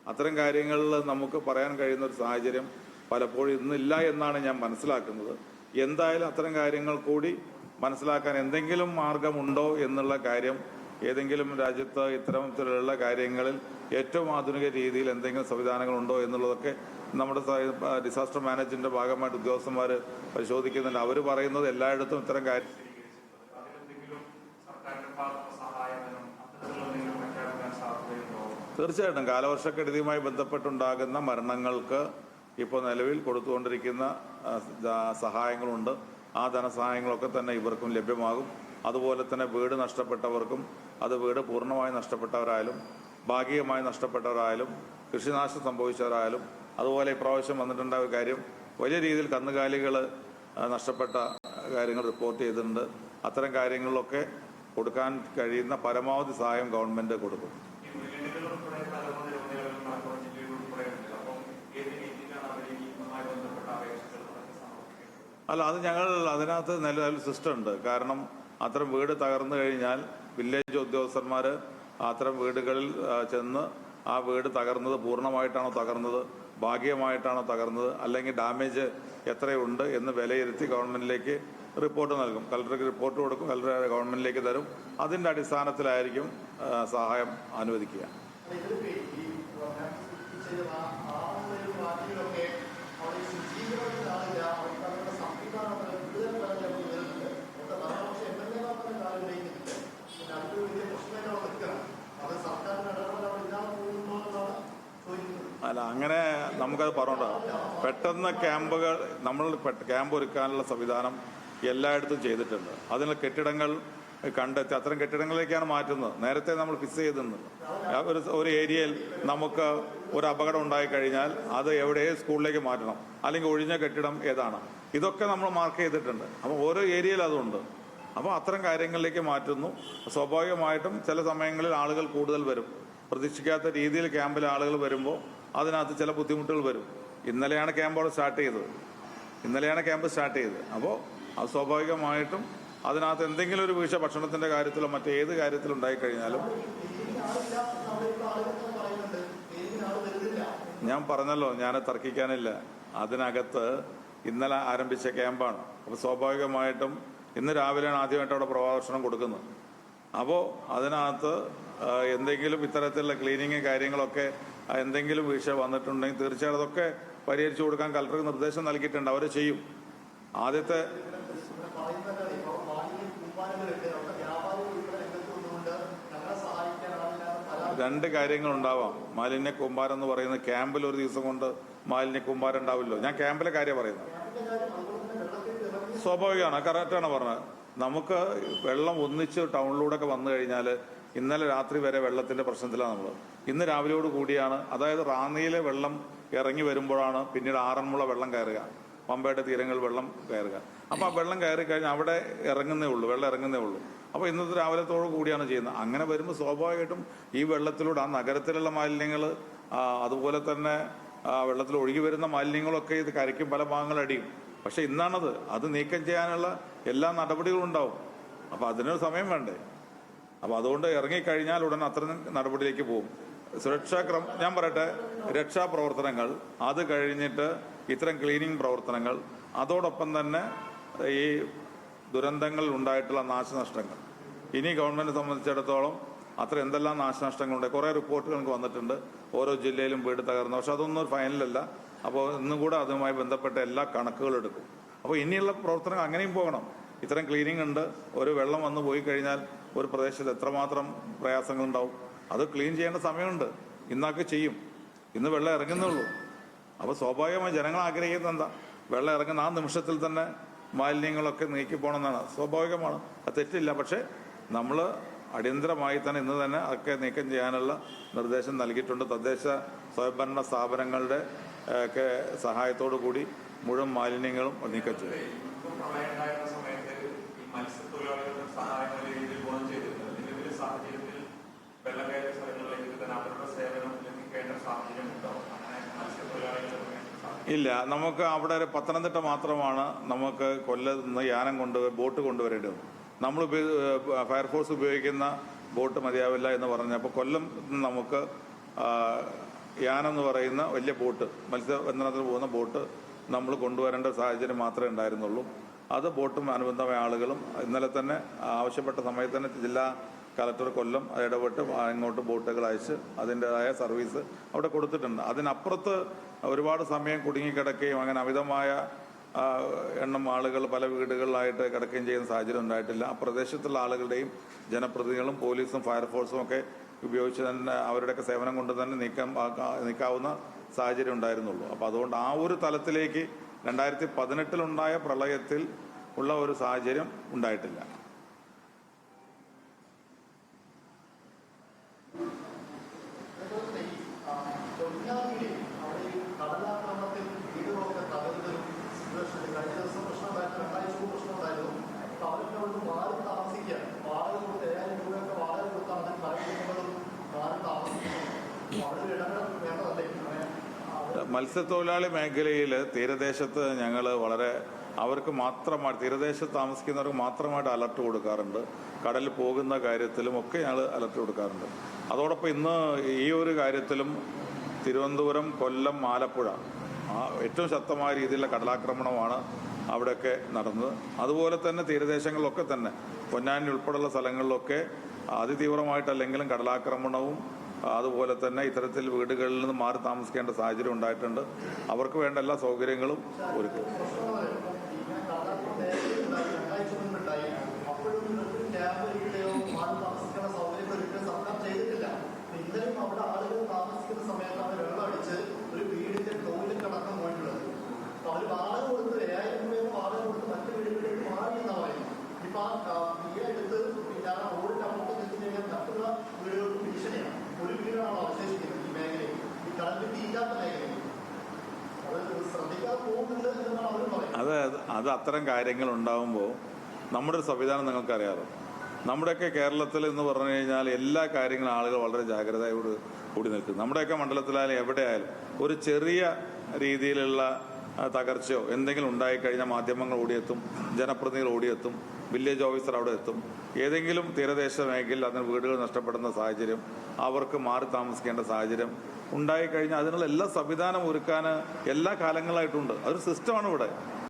അത്തരം കാര്യങ്ങളിൽ നമുക്ക് പറയാൻ കഴിയുന്ന ഒരു സാഹചര്യം പലപ്പോഴും ഇന്നില്ല എന്നാണ് ഞാൻ മനസ്സിലാക്കുന്നത്. എന്തായാലും അത്തരം കാര്യങ്ങൾ കൂടി മനസ്സിലാക്കാൻ എന്തെങ്കിലും മാർഗമുണ്ടോ എന്നുള്ള കാര്യം, ഏതെങ്കിലും രാജ്യത്ത് ഇത്തരത്തിലുള്ള കാര്യങ്ങളിൽ ഏറ്റവും ആധുനിക രീതിയിൽ എന്തെങ്കിലും സംവിധാനങ്ങളുണ്ടോ എന്നുള്ളതൊക്കെ നമ്മുടെ ഡിസാസ്റ്റർ മാനേജ്മെന്റിന്റെ ഭാഗമായിട്ട് ഉദ്യോഗസ്ഥന്മാർ പരിശോധിക്കുന്നുണ്ട്. അവർ പറയുന്നത് എല്ലായിടത്തും ഇത്തരം കാര്യം തീർച്ചയായിട്ടും കാലവർഷക്കെടുതിയുമായി ബന്ധപ്പെട്ടുണ്ടാകുന്ന മരണങ്ങൾക്ക് ഇപ്പോൾ നിലവിൽ കൊടുത്തുകൊണ്ടിരിക്കുന്ന സഹായങ്ങളുണ്ട്. ആ ധനസഹായങ്ങളൊക്കെ തന്നെ ഇവർക്കും ലഭ്യമാകും. അതുപോലെ തന്നെ വീട് നഷ്ടപ്പെട്ടവർക്കും, അത് വീട് പൂർണ്ണമായി നഷ്ടപ്പെട്ടവരായാലും ഭാഗികമായി നഷ്ടപ്പെട്ടവരായാലും കൃഷിനാശം സംഭവിച്ചവരായാലും, അതുപോലെ ഇപ്രാവശ്യം വന്നിട്ടുണ്ടായ ഒരു കാര്യം, വലിയ രീതിയിൽ കന്നുകാലികൾ നഷ്ടപ്പെട്ട കാര്യങ്ങൾ റിപ്പോർട്ട് ചെയ്തിട്ടുണ്ട്. അത്തരം കാര്യങ്ങളിലൊക്കെ കൊടുക്കാൻ കഴിയുന്ന പരമാവധി സഹായം ഗവൺമെന്റ് കൊടുക്കും. അല്ല, അത് ഞങ്ങൾ അതിനകത്ത് നിലവിൽ സിസ്റ്റം ഉണ്ട്. കാരണം അത്തരം വീട് തകർന്നു കഴിഞ്ഞാൽ വില്ലേജ് ഉദ്യോഗസ്ഥന്മാർ അത്തരം വീടുകളിൽ ചെന്ന് ആ വീട് തകർന്നത് പൂർണ്ണമായിട്ടാണോ തകർന്നത്, ഭാഗികമായിട്ടാണോ തകർന്നത്, അല്ലെങ്കിൽ ഡാമേജ് എത്രയുണ്ട് എന്ന് വിലയിരുത്തി ഗവൺമെന്റിലേക്ക് റിപ്പോർട്ട് നൽകും. കളക്ടർക്ക് റിപ്പോർട്ട് കൊടുക്കും, കളക്ടർ ഗവൺമെന്റിലേക്ക് തരും. അതിന്റെ അടിസ്ഥാനത്തിലായിരിക്കും സഹായം അനുവദിക്കുക. അല്ല, അങ്ങനെ നമുക്കത് പറഞ്ഞോട്ടോ. പെട്ടെന്ന് ക്യാമ്പുകൾ നമ്മൾ ക്യാമ്പ് ഒരുക്കാനുള്ള സംവിധാനം എല്ലായിടത്തും ചെയ്തിട്ടുണ്ട്. അതിന് കെട്ടിടങ്ങൾ കണ്ടെത്തി അത്തരം കെട്ടിടങ്ങളിലേക്കാണ് മാറ്റുന്നത്. നേരത്തെ നമ്മൾ ഫിക്സ് ചെയ്തിരുന്നത് ഒരു ഏരിയയിൽ നമുക്ക് ഒരു അപകടം ഉണ്ടായി കഴിഞ്ഞാൽ അത് എവിടെ സ്കൂളിലേക്ക് മാറ്റണം, അല്ലെങ്കിൽ ഒഴിഞ്ഞ കെട്ടിടം ഏതാണ്, ഇതൊക്കെ നമ്മൾ മാർക്ക് ചെയ്തിട്ടുണ്ട്. അപ്പോൾ ഓരോ ഏരിയയിൽ അതുണ്ട്. അപ്പോൾ അത്തരം കാര്യങ്ങളിലേക്ക് മാറ്റുന്നു. സ്വാഭാവികമായിട്ടും ചില സമയങ്ങളിൽ ആളുകൾ കൂടുതൽ വരും. പ്രതീക്ഷിക്കാത്ത രീതിയിൽ ക്യാമ്പിൽ ആളുകൾ വരുമ്പോൾ അതിനകത്ത് ചില ബുദ്ധിമുട്ടുകൾ വരും. ഇന്നലെയാണ് ക്യാമ്പ് സ്റ്റാർട്ട് ചെയ്തത്. അപ്പോൾ അത് സ്വാഭാവികമായിട്ടും അതിനകത്ത് എന്തെങ്കിലും ഒരു വീഴ്ച ഭക്ഷണത്തിന്റെ കാര്യത്തിലോ മറ്റേത് കാര്യത്തിലും ഉണ്ടായിക്കഴിഞ്ഞാലും, ഞാൻ പറഞ്ഞല്ലോ, ഞാൻ തർക്കിക്കാനില്ല. അതിനകത്ത് ഇന്നലെ ആരംഭിച്ച ക്യാമ്പാണ്. അപ്പോൾ സ്വാഭാവികമായിട്ടും ഇന്ന് രാവിലെയാണ് ആദ്യമായിട്ട് അവിടെ പ്രഭാഷണം കൊടുക്കുന്നത്. അപ്പോൾ അതിനകത്ത് എന്തെങ്കിലും ഇത്തരത്തിലുള്ള ക്ലീനിങ് കാര്യങ്ങളൊക്കെ എന്തെങ്കിലും വീഴ്ച വന്നിട്ടുണ്ടെങ്കിൽ തീർച്ചയായും അതൊക്കെ പരിഹരിച്ചു കൊടുക്കാൻ കളക്ടർക്ക് നിർദ്ദേശം നൽകിയിട്ടുണ്ട്. അവർ ചെയ്യും. ആദ്യത്തെ രണ്ട് കാര്യങ്ങളുണ്ടാവാം. മാലിന്യ കൂമ്പാരം എന്ന് പറയുന്നത് ക്യാമ്പിൽ ഒരു ദിവസം കൊണ്ട് മാലിന്യ കൂമ്പാരം ഉണ്ടാവില്ലോ. ഞാൻ ക്യാമ്പിലെ കാര്യം പറയുന്നത്. സ്വാഭാവികമാണ്, കറക്റ്റാണ് പറഞ്ഞത്. നമുക്ക് വെള്ളം ഒന്നിച്ച് ടൗണിലൂടെ ഒക്കെ വന്നു കഴിഞ്ഞാൽ ഇന്നലെ രാത്രി വരെ വെള്ളത്തിന്റെ പ്രശ്നത്തിലാണ് നമ്മൾ. ഇന്ന് രാവിലെയോട് കൂടിയാണ്, അതായത് റാന്നിയിലെ വെള്ളം ഇറങ്ങി വരുമ്പോഴാണ് പിന്നീട് ആറന്മുള വെള്ളം കയറുക, പമ്പയുടെ തീരങ്ങളിൽ വെള്ളം കയറുക. അപ്പോൾ ആ വെള്ളം കയറി കഴിഞ്ഞാൽ അവിടെ വെള്ളം ഇറങ്ങുന്നേ ഉള്ളൂ. അപ്പോൾ ഇന്നത്തെ രാവിലത്തോടു കൂടിയാണ് ചെയ്യുന്നത്. അങ്ങനെ വരുമ്പോൾ സ്വാഭാവികമായിട്ടും ഈ വെള്ളത്തിലൂടെ ആ നഗരത്തിലുള്ള മാലിന്യങ്ങൾ, അതുപോലെ തന്നെ വെള്ളത്തിൽ ഒഴുകി വരുന്ന മാലിന്യങ്ങളൊക്കെ ഇത് കരയ്ക്കും പല ഭാഗങ്ങൾ അടിയും. പക്ഷെ ഇന്നാണത്, അത് നീക്കം ചെയ്യാനുള്ള എല്ലാ നടപടികളും ഉണ്ടാവും. അപ്പോൾ അതിനൊരു സമയം വേണ്ടേ? അപ്പോൾ അതുകൊണ്ട് ഇറങ്ങിക്കഴിഞ്ഞാൽ ഉടൻ അത്തരം നടപടിയിലേക്ക് പോകും. ഞാൻ പറയട്ടെ, രക്ഷാപ്രവർത്തനങ്ങൾ, അത് കഴിഞ്ഞിട്ട് ഇത്തരം ക്ലീനിങ് പ്രവർത്തനങ്ങൾ, അതോടൊപ്പം തന്നെ ഈ ദുരന്തങ്ങളിൽ ഉണ്ടായിട്ടുള്ള നാശനഷ്ടങ്ങൾ. ഇനി ഗവൺമെന്റ് സംബന്ധിച്ചിടത്തോളം അത്ര എന്തെല്ലാം നാശനഷ്ടങ്ങളുണ്ട്, കുറേ റിപ്പോർട്ടുകൾ നമുക്ക് വന്നിട്ടുണ്ട്. ഓരോ ജില്ലയിലും വീട് തകർന്നു. പക്ഷെ അതൊന്നും ഒരു ഫൈനലല്ല. അപ്പോൾ ഇന്നും കൂടെ അതുമായി ബന്ധപ്പെട്ട എല്ലാ കണക്കുകളും എടുക്കും. അപ്പോൾ ഇനിയുള്ള പ്രവർത്തനങ്ങൾ അങ്ങനെയും പോകണം. ഇത്തരം ക്ലീനിങ് ഉണ്ട്. ഒരു വെള്ളം വന്നു പോയി കഴിഞ്ഞാൽ ഒരു പ്രദേശത്ത് എത്രമാത്രം പ്രയാസങ്ങളുണ്ടാവും. അത് ക്ലീൻ ചെയ്യേണ്ട സമയമുണ്ട്. ഇന്നൊക്കെ ചെയ്യും. ഇന്ന് വെള്ളം ഇറങ്ങുന്നുള്ളൂ. അപ്പോൾ സ്വാഭാവികമായി ജനങ്ങൾ ആഗ്രഹിക്കുന്നത് എന്താ? വെള്ളം ഇറങ്ങുന്ന ആ നിമിഷത്തിൽ തന്നെ മാലിന്യങ്ങളൊക്കെ നീക്കി പോകണമെന്നാണ്. സ്വാഭാവികമാണ്, അത് തെറ്റില്ല. പക്ഷേ നമ്മൾ അടിയന്തരമായി തന്നെ ഇന്ന് തന്നെ അതൊക്കെ നീക്കം ചെയ്യാനുള്ള നിർദ്ദേശം നൽകിയിട്ടുണ്ട്. തദ്ദേശ സ്വയംഭരണ സ്ഥാപനങ്ങളുടെ ഒക്കെ സഹായത്തോടു കൂടി മുഴുവൻ മാലിന്യങ്ങളും നീക്കം ചെയ്യും. ഇല്ല, നമുക്ക് അവിടെ ഒരു പത്തനംതിട്ട മാത്രമാണ് നമുക്ക് കൊല്ലത്ത് നിന്ന് ബോട്ട് കൊണ്ടുവരേണ്ടി വന്നു. നമ്മൾ ഫയർഫോഴ്സ് ഉപയോഗിക്കുന്ന ബോട്ട് മതിയാവില്ല എന്ന് പറഞ്ഞപ്പോൾ കൊല്ലം നമുക്ക് യാനെന്ന് പറയുന്ന വലിയ ബോട്ട്, മത്സ്യബന്ധനത്തിന് പോകുന്ന ബോട്ട് നമ്മൾ കൊണ്ടുവരേണ്ട സാഹചര്യം മാത്രമേ ഉണ്ടായിരുന്നുള്ളൂ. അത് ബോട്ടും അനുബന്ധമായ ആളുകളും ഇന്നലെ തന്നെ ആവശ്യപ്പെട്ട സമയത്ത് തന്നെ ജില്ലാ കളക്ടർ കൊല്ലം ഇടപെട്ട് ഇങ്ങോട്ട് ബോട്ടുകൾ അയച്ച് അതിൻ്റെതായ സർവീസ് അവിടെ കൊടുത്തിട്ടുണ്ട്. അതിനപ്പുറത്ത് ഒരുപാട് സമയം കുടുങ്ങിക്കിടക്കുകയും അങ്ങനെ അമിതമായ എണ്ണം ആളുകൾ പല വീടുകളിലായിട്ട് കിടക്കുകയും ചെയ്യുന്ന സാഹചര്യം ഉണ്ടായിട്ടില്ല. ആ പ്രദേശത്തുള്ള ആളുകളുടെയും ജനപ്രതിനിധികളും പോലീസും ഫയർഫോഴ്സും ഒക്കെ ഉപയോഗിച്ച് തന്നെ അവരുടെയൊക്കെ സേവനം കൊണ്ട് തന്നെ നീക്കാവുന്ന സാഹചര്യം ഉണ്ടായിരുന്നുള്ളൂ. അപ്പോൾ അതുകൊണ്ട് ആ ഒരു തലത്തിലേക്ക് 2018 പ്രളയത്തിൽ ഉള്ള ഒരു സാഹചര്യം ഉണ്ടായിട്ടില്ല. മത്സ്യത്തൊഴിലാളി മേഖലയിൽ തീരദേശത്ത് ഞങ്ങൾ വളരെ അവർക്ക് മാത്രമായിട്ട് തീരദേശത്ത് താമസിക്കുന്നവർക്ക് മാത്രമായിട്ട് അലർട്ട് കൊടുക്കാറുണ്ട്. കടലിൽ പോകുന്ന കാര്യത്തിലും ഒക്കെ ഞങ്ങൾ അലർട്ട് കൊടുക്കാറുണ്ട്. അതോടൊപ്പം ഇന്ന് ഈ ഒരു കാര്യത്തിലും തിരുവനന്തപുരം, കൊല്ലം, ആലപ്പുഴ ഏറ്റവും ശക്തമായ രീതിയിലുള്ള കടലാക്രമണമാണ് അവിടെയൊക്കെ നടന്നത്. അതുപോലെ തന്നെ തീരദേശങ്ങളിലൊക്കെ തന്നെ പൊന്നാനി ഉൾപ്പെടെയുള്ള സ്ഥലങ്ങളിലൊക്കെ അതിതീവ്രമായിട്ടല്ലെങ്കിലും കടലാക്രമണവും അതുപോലെ തന്നെ ഇത്തരത്തിൽ വീടുകളിൽ നിന്ന് മാറി താമസിക്കേണ്ട സാഹചര്യം ഉണ്ടായിട്ടുണ്ട്. അവർക്ക് വേണ്ട എല്ലാ സൗകര്യങ്ങളും ഒരുക്കും. അത് അത്തരം കാര്യങ്ങൾ ഉണ്ടാകുമ്പോൾ നമ്മുടെ ഒരു സംവിധാനം നിങ്ങൾക്കറിയാമല്ലോ. നമ്മുടെയൊക്കെ കേരളത്തിൽ എന്ന് പറഞ്ഞു കഴിഞ്ഞാൽ എല്ലാ കാര്യങ്ങളും ആളുകൾ വളരെ ജാഗ്രതയോട് കൂടി നിൽക്കും. നമ്മുടെയൊക്കെ മണ്ഡലത്തിലായാലും എവിടെയായാലും ഒരു ചെറിയ രീതിയിലുള്ള തകർച്ചയോ എന്തെങ്കിലും ഉണ്ടായിക്കഴിഞ്ഞാൽ മാധ്യമങ്ങൾ ഓടിയെത്തും, ജനപ്രതിനിധികൾ ഓടിയെത്തും, വില്ലേജ് ഓഫീസർ അവിടെ എത്തും. ഏതെങ്കിലും തീരദേശ മേഖലയിൽ അതിന് വീടുകൾ നഷ്ടപ്പെടുന്ന സാഹചര്യം, അവർക്ക് മാറി താമസിക്കേണ്ട സാഹചര്യം ഉണ്ടായിക്കഴിഞ്ഞാൽ അതിനുള്ള എല്ലാ സംവിധാനം ഒരുക്കാൻ എല്ലാ കാലങ്ങളായിട്ടുണ്ട്. അതൊരു സിസ്റ്റമാണ് ഇവിടെ.